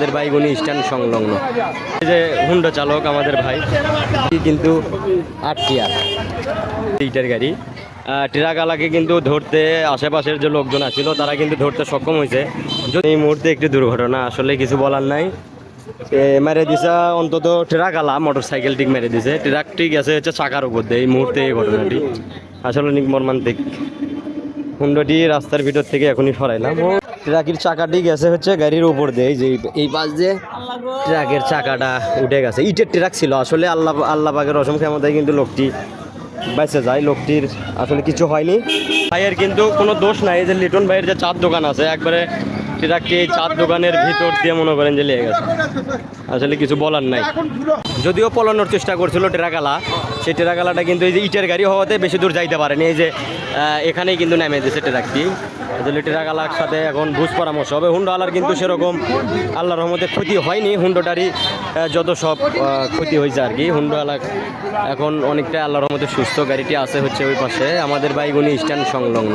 আমাদের ভাই উনি স্ট্যান্ড সংলগ্ন। এই যে হুন্ডা চালক আমাদের ভাই কিন্তু 8 টিয়ার এইটার গাড়ি ট্রাকওয়ালাকে কিন্তু ধরতে আশেপাশের যে লোকজন আছিল তারা কিন্তু ধরতে সক্ষম হয়েছে। এই মুহূর্তে একটি দুর্ঘটনা, আসলে কিছু বলার নাই। মেরে দিছে অন্তত ট্রাকওয়ালা মোটরসাইকেলটি মেরে দিছে, ট্রাকটি গেছে হচ্ছে চাকার উপর দিয়ে। এই মুহূর্তে এই ঘটনাটি আসলে মর্মান্তিক। হুন্ডাটি রাস্তার ভিতর থেকে এখনই সরাইলাম। ট্রাকের চাকাটি গেছে হচ্ছে গাড়ির উপর দিয়ে, যে এই পাশ দিয়ে ট্রাকের চাকাটা উঠে গেছে। ইটের ট্রাক ছিল আসলে, আল্লাহ পাকের অসম ক্ষমতায় কিন্তু লোকটি বেঁচে যায়। লোকটির আসলে কিছু হয়নি। ভাইয়ের কিন্তু কোনো দোষ নাই। এই যে লিটন ভাইয়ের যে চার দোকান আছে, একবারে ট্রাকটি এই চার দোকানের ভিতর দিয়ে মনে করেন যে লেগে গেছে। আসলে কিছু বলার নাই। যদিও পলানোর চেষ্টা করছিল ট্রাকওয়ালা, সেই ট্রাকওয়ালাটা কিন্তু এই যে ইটের গাড়ি হওয়াতে বেশি দূর যাইতে পারেনি। এই যে এখানেই কিন্তু নেমে দিয়েছে ট্রাকটি। আসলে ট্রাকওয়ালার সাথে এখন বুঝ পরামর্শ হবে। হুন্ডাওয়ালার কিন্তু সেরকম আল্লাহর রহমতে ক্ষতি হয়নি। হুন্ডাটারই যত সব ক্ষতি হয়েছে আর কি। হুন্ডাওয়ালা এখন অনেকটা আল্লাহর রহমতে সুস্থ। গাড়িটি আছে হচ্ছে ওই পাশে আমাদের বাইগুনি স্ট্যান্ড সংলগ্ন।